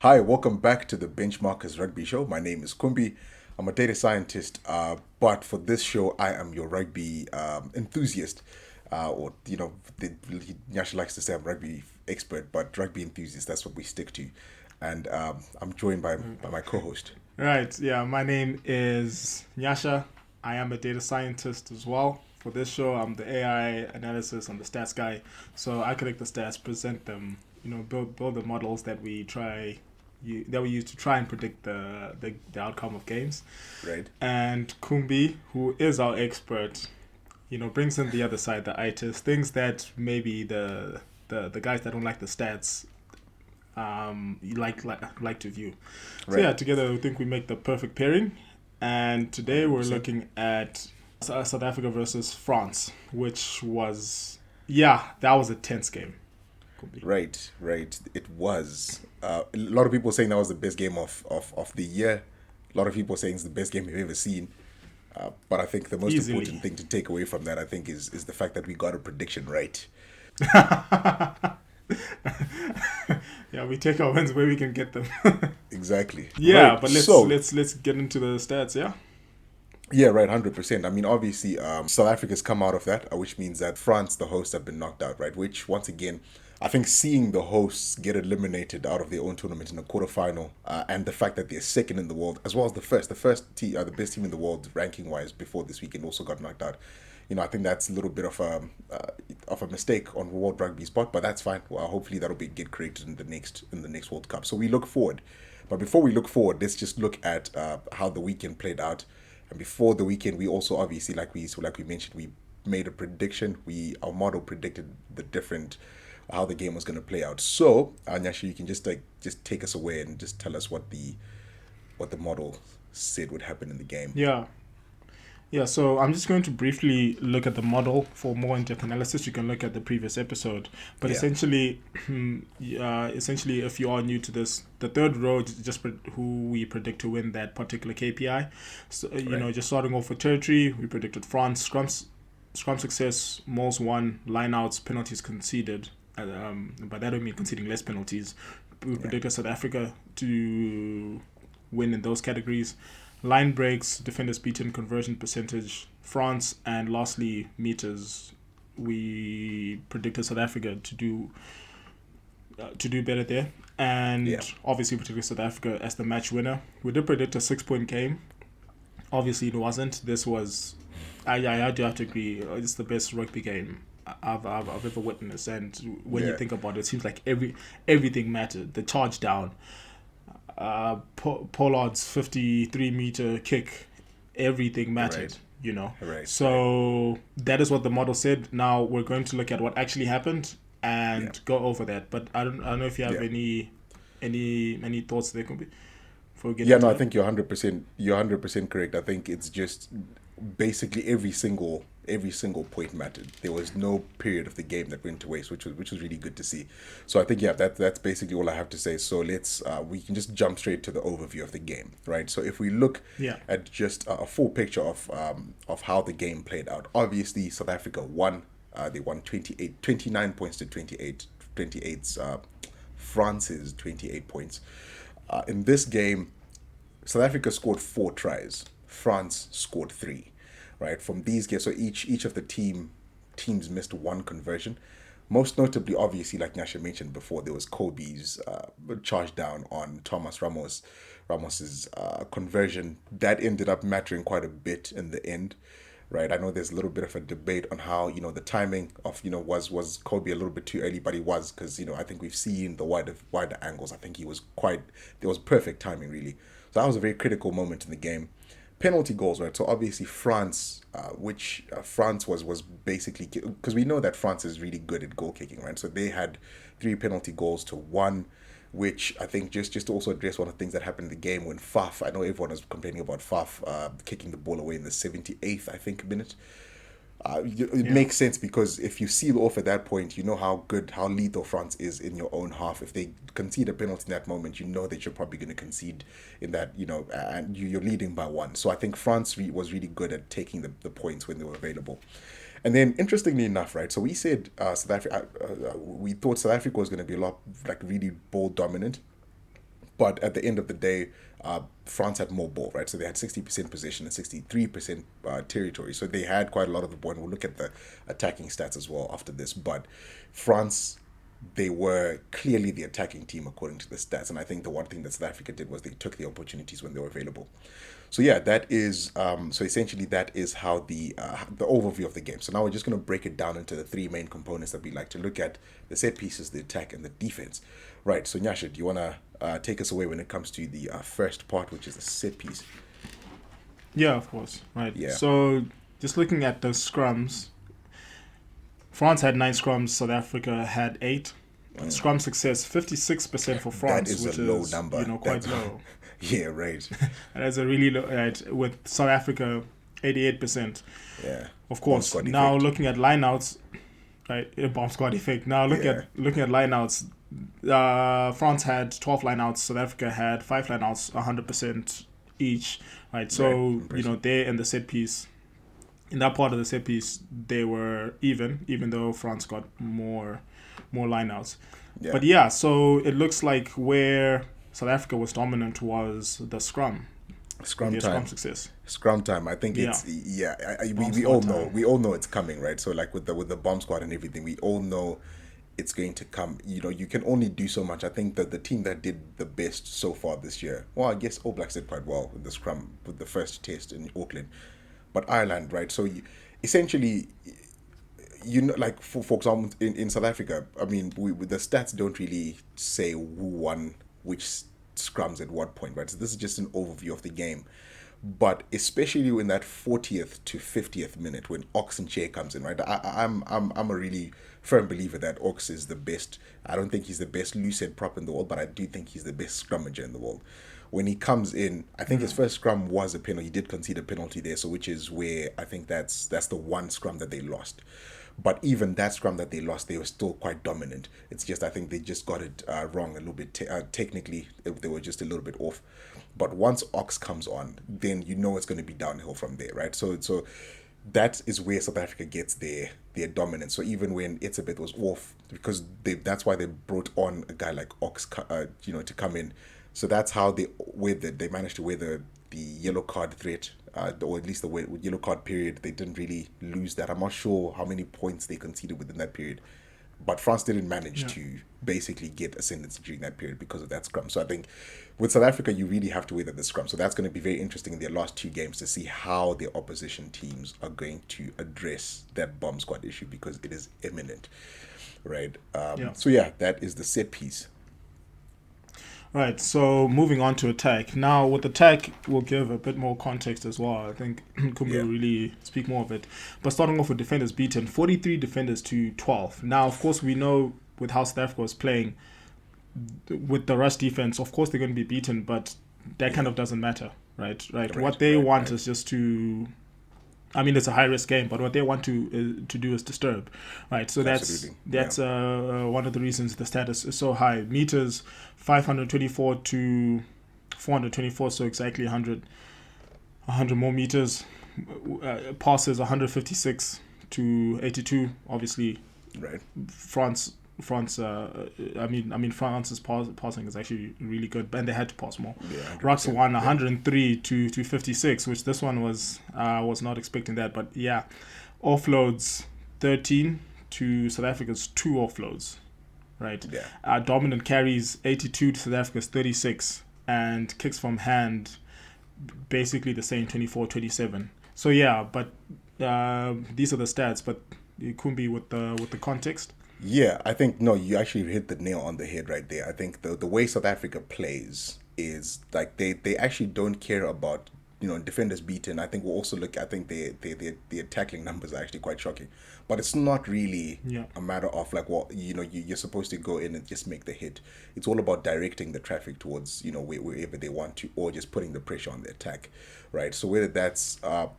Hi, welcome back to the Benchmarkers Rugby Show. My name is Kumbi. I'm a data scientist, but for this show, I am your rugby enthusiast. Or, he actually likes to say I'm rugby expert, but rugby enthusiast, that's what we stick to. And I'm joined by my co host. Right, yeah, my name is Nyasha. I am a data scientist as well. For this show, I'm the AI analysis, I'm the stats guy. So I collect the stats, present them, build the models that we use to try and predict the outcome of games. Right? And Kumbi, who is our expert, brings in the other side, the itis, things that maybe the guys that don't like the stats like to view. So Right. yeah, together I think we make the perfect pairing. And today we're 100%. looking at South Africa versus France, which was that was a tense game. Could be Right, right. It was. A lot of people saying that was the best game of the year. A lot of people saying it's the best game we've ever seen. But I think the most easily. important thing to take away from that, I think, is the fact that we got a prediction right. Yeah, we take our wins where we can get them. Exactly. Yeah, Right. but let's So, let's let's get into the stats. Yeah. yeah, right, 100%. I mean, obviously, South Africa's come out of that, which means that France, the hosts, have been knocked out, right? Which, once again, I think seeing the hosts get eliminated out of their own tournament in the quarterfinal, and the fact that they're second in the world, as well as the best team in the world ranking wise before this weekend, also got knocked out. I think that's a little bit of a mistake on World Rugby's part, but that's fine. Well, hopefully that'll be get corrected in the next World Cup. So we look forward, but before we look forward, let's just look at how the weekend played out. And before the weekend, we also obviously, like we mentioned, we made a prediction. Our model predicted the different how the game was going to play out. So, Anyasha, you can just take us away and just tell us what the model said would happen in the game. Yeah. Yeah, so I'm just going to briefly look at the model for more in-depth analysis. You can look at the previous episode, but Yeah. essentially, if you are new to this, the third row is just who we predict to win that particular KPI. So Right. just starting off with territory, we predicted France scrum success, most won, lineouts, penalties conceded. By that I mean conceding less penalties. We Yeah. predicted South Africa to win in those categories. Line breaks, defenders beaten, conversion percentage, France, and lastly meters. We predicted South Africa to do better there, Yeah. and obviously predicted South Africa as the match winner. We did predict a 6 point game. Obviously, it wasn't. This was, I do have to agree. It's the best rugby game I've ever witnessed. And when you Yeah. think about it, it seems like everything mattered. The charge down, Pollard's 53-meter kick, everything mattered, Right. you know. Right. Right. So that is what the model said. Now we're going to look at what actually happened Yeah. and go over that. But I don't know if you have Yeah. any thoughts there, could be before we get Yeah, into no, I that. think you're 100% correct. I think it's just basically every single point mattered. There was no period of the game that went to waste, which was really good to see. So I think yeah, that's basically all I have to say. So let's we can just jump straight to the overview of the game, right? So if we look Yeah, at just a full picture of how the game played out, obviously South Africa won. They won 29 points to 28. 28's France's 28 points. In this game, South Africa scored 4 tries. France scored 3. Right from these games, so each of the teams missed one conversion. Most notably, obviously, like Nasha mentioned before, there was Kobe's charge down on Thomas Ramos's conversion that ended up mattering quite a bit in the end. Right, I know there's a little bit of a debate on how the timing of was Kobe a little bit too early, but he was because I think we've seen the wider angles. I think he was quite there was perfect timing really. So that was a very critical moment in the game. Penalty goals, right? So obviously France, which France was basically because we know that France is really good at goal kicking, right? So they had 3 penalty goals to 1, which I think just to also address one of the things that happened in the game when Faf. I know everyone was complaining about Faf kicking the ball away in the 78th, I think, minute. It yeah, makes sense because if you seal off at that point, you know how lethal France is in your own half. If they concede a penalty in that moment, you know that you're probably going to concede in that, and you're leading by 1. So I think France was really good at taking the points when they were available. And then, interestingly enough, right? So we said we thought South Africa was going to be a lot like really ball dominant, But at the end of the day, France had more ball, right? So they had 60% possession and 63% territory. So they had quite a lot of the ball. And we'll look at the attacking stats as well after this. But France, they were clearly the attacking team according to the stats. And I think the one thing that South Africa did was they took the opportunities when they were available. So yeah, that is so essentially that is how the overview of the game. So now we're just going to break it down into the three main components that we like to look at: the set pieces, the attack, and the defense. Right. So Nyasha, do you want to take us away when it comes to the first part, which is the set piece? Yeah, of course. Right. Yeah. So just looking at the scrums, France had 9 scrums, South Africa had 8. Scrum success 56% for France, That is which a low is number. quite That's- low. Yeah. Right. And that's a really low. Right, with South Africa 88%. Yeah. Of course. Bomb squad Now effect. looking at lineouts, right? Bomb squad effect. Now looking at lineouts, France had 12 lineouts. South Africa had 5 lineouts, 100% each. Right. So Right, impressive. they in the set piece, in that part of the set piece, they were even though France got more lineouts. Yeah. But yeah, so it looks like where South Africa was dominant was the scrum. Scrum Their time. scrum success. Scrum time. I think it's Bomb we squad all know time. it's coming, right? So like with the bomb squad and everything, we all know it's going to come. You can only do so much. I think that the team that did the best so far this year, well, I guess All Blacks did quite well with the scrum with the first test in Auckland, but Ireland, right? So essentially, like for example, in South Africa, I mean, the stats don't really say who won which scrums at what point, right? So this is just an overview of the game. But especially in that 40th to 50th minute when Ox and Chair comes in, right? I'm a really firm believer that Ox is the best. I don't think he's the best loose head prop in the world, but I do think he's the best scrummager in the world. When he comes in, I think his first scrum was a penalty. He did concede a penalty there, so which is where I think that's the one scrum that they lost. But even that scrum that they lost, they were still quite dominant. It's just I think they just got it wrong a little bit. Technically, they were just a little bit off. But once Ox comes on, then you know it's going to be downhill from there, right? So that is where South Africa gets their dominance. So even when Itzebeth was off, because that's why they brought on a guy like Ox, to come in. So that's how they managed to weather the yellow card threat, or at least the yellow card period. They didn't really lose that. I'm not sure how many points they conceded within that period, but France didn't manage to basically get ascendancy during that period because of that scrum. So I think with South Africa, you really have to weather the scrum. So that's going to be very interesting in their last 2 games to see how their opposition teams are going to address that bomb squad issue because it is imminent, right? So yeah, that is the set piece. Right, so moving on to attack. Now, with attack, we'll give a bit more context as well. I think Kumbi will really speak more of it. But starting off with defenders beaten, 43 defenders to 12. Now, of course, we know with how South Africa was playing, with the rush defense, of course they're going to be beaten, but that kind of doesn't matter, right? What they want is just to... I mean, it's a high-risk game, but what they want to do is disturb, right? So that's one of the reasons the status is so high. Meters, 524 to 424, so exactly 100 more meters. Passes, 156 to 82. Obviously, right. France. France's passing is actually really good, and they had to pass more. Yeah, Rucks won 103 to 56, which this one was not expecting that, but yeah, offloads 13 to South Africa's 2 offloads, right? Yeah. Dominant carries 82 to South Africa's 36, and kicks from hand basically the same 24-27. So yeah, but these are the stats, but it could be with the context. Yeah, I think, no, you actually hit the nail on the head right there. I think the way South Africa plays is like they actually don't care about, defenders beaten. I think we'll also look, I think their tackling numbers are actually quite shocking. But it's not really a matter of like, well, you're supposed to go in and just make the hit. It's all about directing the traffic towards, wherever they want to, or just putting the pressure on the attack, right? So whether that's, I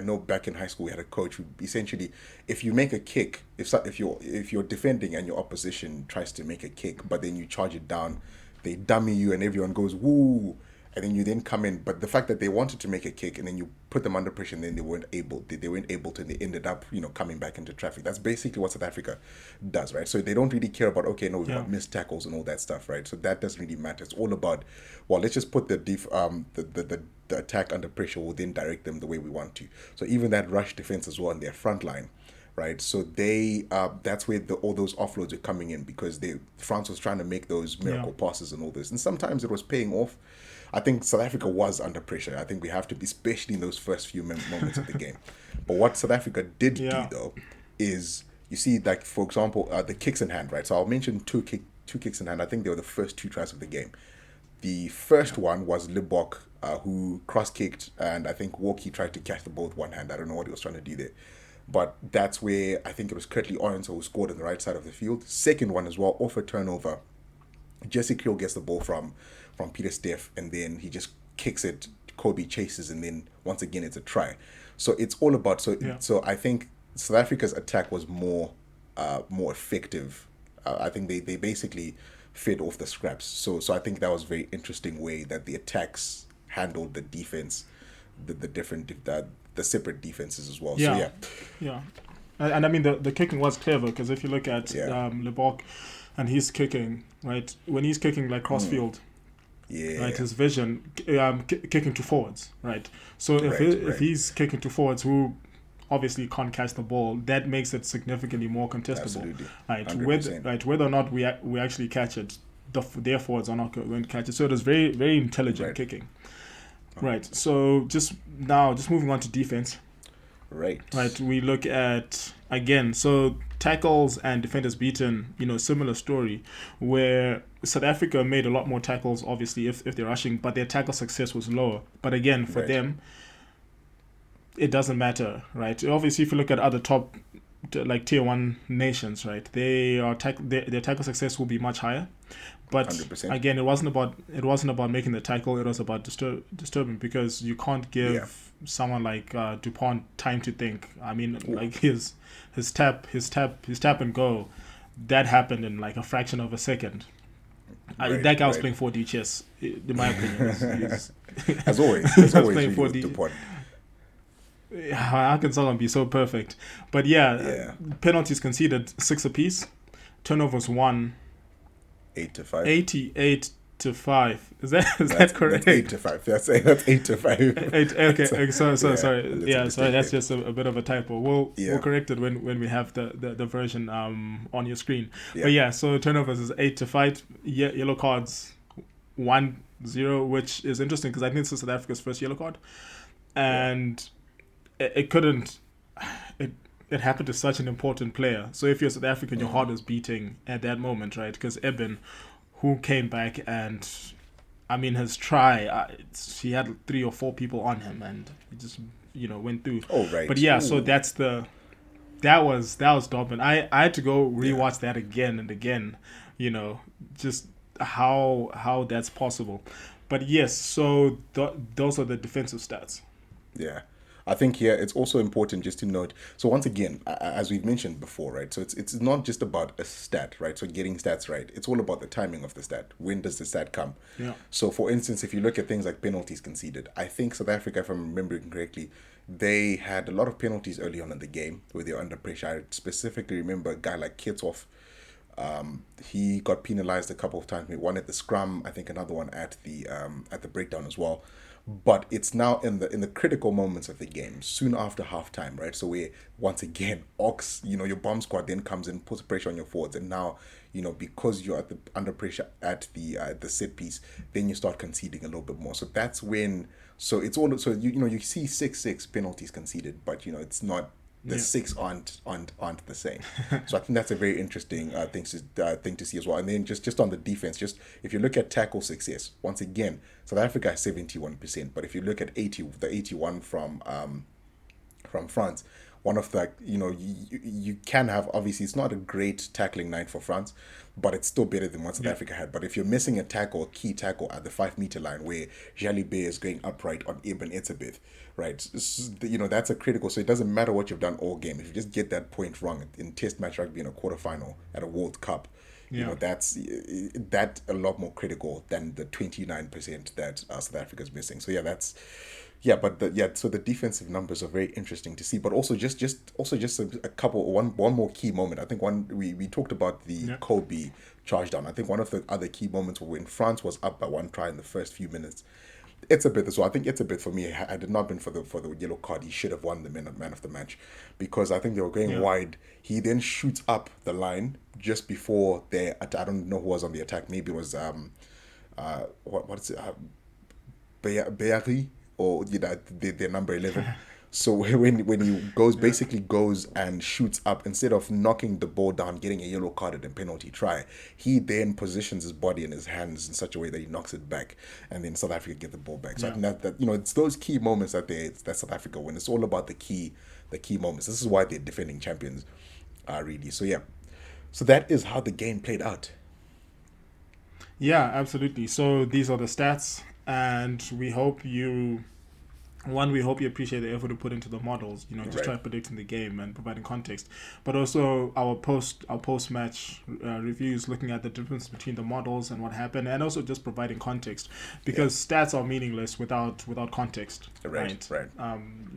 know back in high school we had a coach who essentially, if you make a kick, if you're defending and your opposition tries to make a kick, but then you charge it down, they dummy you and everyone goes, woo. and then you then come in. But the fact that they wanted to make a kick, and then you put them under pressure, and then they weren't able. They weren't able to, and they ended up, coming back into traffic. That's basically what South Africa does, right? So they don't really care about, okay, no, we've got missed tackles and all that stuff, right? So that doesn't really matter. It's all about, well, let's just put the attack under pressure. We'll then direct them the way we want to. So even that rush defense as well in their front line, right? So that's where all those offloads are coming in, because France was trying to make those miracle passes and all this, and sometimes it was paying off. I think South Africa was under pressure. I think we have to be, especially in those first few moments of the game. But what South Africa did do though is, you see, like for example, the kicks in hand, right? So I'll mention two kicks in hand. I think they were the first two tries of the game. The first one was Libok, who cross kicked, and I think Walkie tried to catch the ball with one hand. I don't know what he was trying to do there. But that's where I think it was Kurtley Orense who scored on the right side of the field. Second one as well, off a turnover. Jesse Kriel gets the ball from Peter Steff, and then he just kicks it. Kobe chases, and then once again it's a try. So it's all about so I think South Africa's attack was more effective. I think they basically fed off the scraps. So I think that was a very interesting way that the attacks handled the defense, the different the separate defenses as well. Yeah. And I mean, the kicking was clever, because if you look at Lebok and he's kicking, right, when he's kicking like crossfield, right, his vision, kicking to forwards, right. So if he's kicking to forwards who obviously can't catch the ball, that makes it significantly more contestable. Absolutely. Right. Whether or not we actually catch it, their forwards are not going to catch it. So it was very, very intelligent kicking. Right. So just moving on to defense. Right. We look at, again, so tackles and defenders beaten, similar story, where South Africa made a lot more tackles, obviously, if they're rushing, but their tackle success was lower. But again, for them, it doesn't matter, right? Obviously, if you look at other top, like tier 1 nations, right, their tackle success will be much higher. But 100%. Again, it wasn't about making the tackle. It was about disturbing, because you can't give someone like Dupont time to think. I mean, like his tap and go, that happened in like a fraction of a second. That guy was playing 4D chess, in my opinion. As always, playing 4D. Dupont. How can someone be so perfect? But penalties conceded 6 apiece, turnovers 1. 8-5. 88-5. Is that correct? That's 8-5. That's 8-5. Okay. Sorry. Sorry. That's just a bit of a typo. We'll correct it when we have the version on your screen. But so turnovers is 8-5. Yellow cards 1-0, which is interesting, because I think this is South Africa's first yellow card, and it couldn't. It happened to such an important player. So if you're South African, your heart is beating at that moment, right? Because Eben, who came back, and I mean, his try, he had 3 or 4 people on him, and he just went through. Oh right. But so that was dominant. I had to go rewatch that again and again, just how that's possible. But yes, so those are the defensive stats. Yeah. I think here it's also important just to note. So once again, as we've mentioned before, right? So it's not just about a stat, right? So getting stats right. It's all about the timing of the stat. When does the stat come? Yeah. So for instance, if you look at things like penalties conceded, I think South Africa, if I'm remembering correctly, they had a lot of penalties early on in the game where they were under pressure. I specifically remember a guy like Kitshoff. He got penalized a couple of times. One at the scrum, I think another one at the breakdown as well. But it's now in the critical moments of the game, soon after halftime, right? So where once again, your bomb squad then comes in, puts pressure on your forwards, and now, because you're under pressure at the set piece, then you start conceding a little bit more. So that's when. So it's all. So you see 6-6 penalties conceded, but it's not. The 6 aren't the same. So I think that's a very interesting thing to see as well. And then just on the defense, just if you look at tackle success, once again, South Africa has 71%. But if you look at the 81 from France, one of the you can have, obviously it's not a great tackling night for France, but it's still better than what South Africa had. But if you're missing a key tackle at the 5-meter line where Jalibert is going upright on Eben Etzebeth, right? That's a critical. So it doesn't matter what you've done all game. If you just get that point wrong in Test match rugby in a quarterfinal at a World Cup, You Yeah. know, that a lot more critical than the 29% that South Africa's missing. So yeah, that's yeah, but so the defensive numbers are very interesting to see. But also just a couple one more key moment. I think one we talked about the Yeah. Kobe charge down. I think one of the other key moments were when France was up by one try in the first few minutes. It's a bit as well. I think it's a bit for me. Had it not been for the yellow card, he should have won the man of the match, because I think they were going Yeah. wide. He then shoots up the line just before they. I don't know who was on the attack. Maybe it was what's it, Beari, or you know, their number 11. So when he Yeah. basically goes and shoots up, instead of knocking the ball down, getting a yellow card and penalty try, he then positions his body and his hands in such a way that he knocks it back, and then South Africa get the ball back. So I Yeah. think that it's those key moments that South Africa win. It's all about the key moments. This is why they're defending champions, really. So yeah, so that is how the game played out. Yeah, absolutely. So these are the stats, and we hope you appreciate the effort to put into the models. You know, just Right. try predicting the game and providing context, but also our post match reviews, looking at the difference between the models and what happened, and also just providing context, Yeah. because stats are meaningless without context. Right. Right.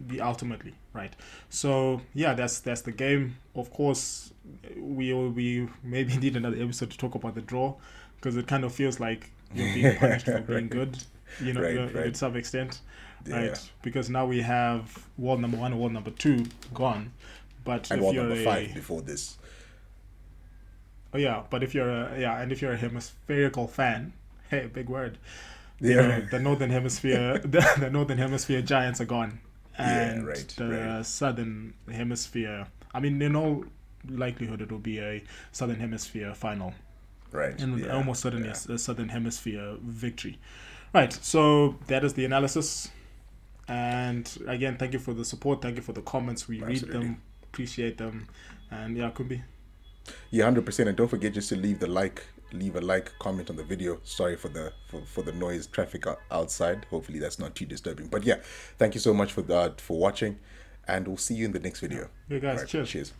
The ultimately right. So yeah, that's the game. Of course, we maybe need another episode to talk about the draw, because it kind of feels like you're being punished for being Right. good, Right. to Right. some extent, Yeah. right? Because now we have world number 1 and world number 2 gone. But And if well, you're number five a before this. oh yeah, but if you're a yeah, and if you're a hemispherical fan, hey, big word. You know, Yeah. the northern hemisphere, the northern hemisphere giants are gone, Yeah. and Right. Right. the southern hemisphere. I mean, in all likelihood, it will be a southern hemisphere final, Right. and Yeah. almost certainly Yeah. a southern hemisphere victory. Right. So that is the analysis. And again, thank you for the support. Thank you for the comments. We read Absolutely. them, appreciate them, and yeah, could be. Yeah, 100%. And don't forget just to leave a like, comment on the video. Sorry for the noise, traffic outside. Hopefully that's not too disturbing. But yeah, thank you so much for watching, and we'll see you in the next Yeah. video. Okay, All guys. right, Cheers. cheers.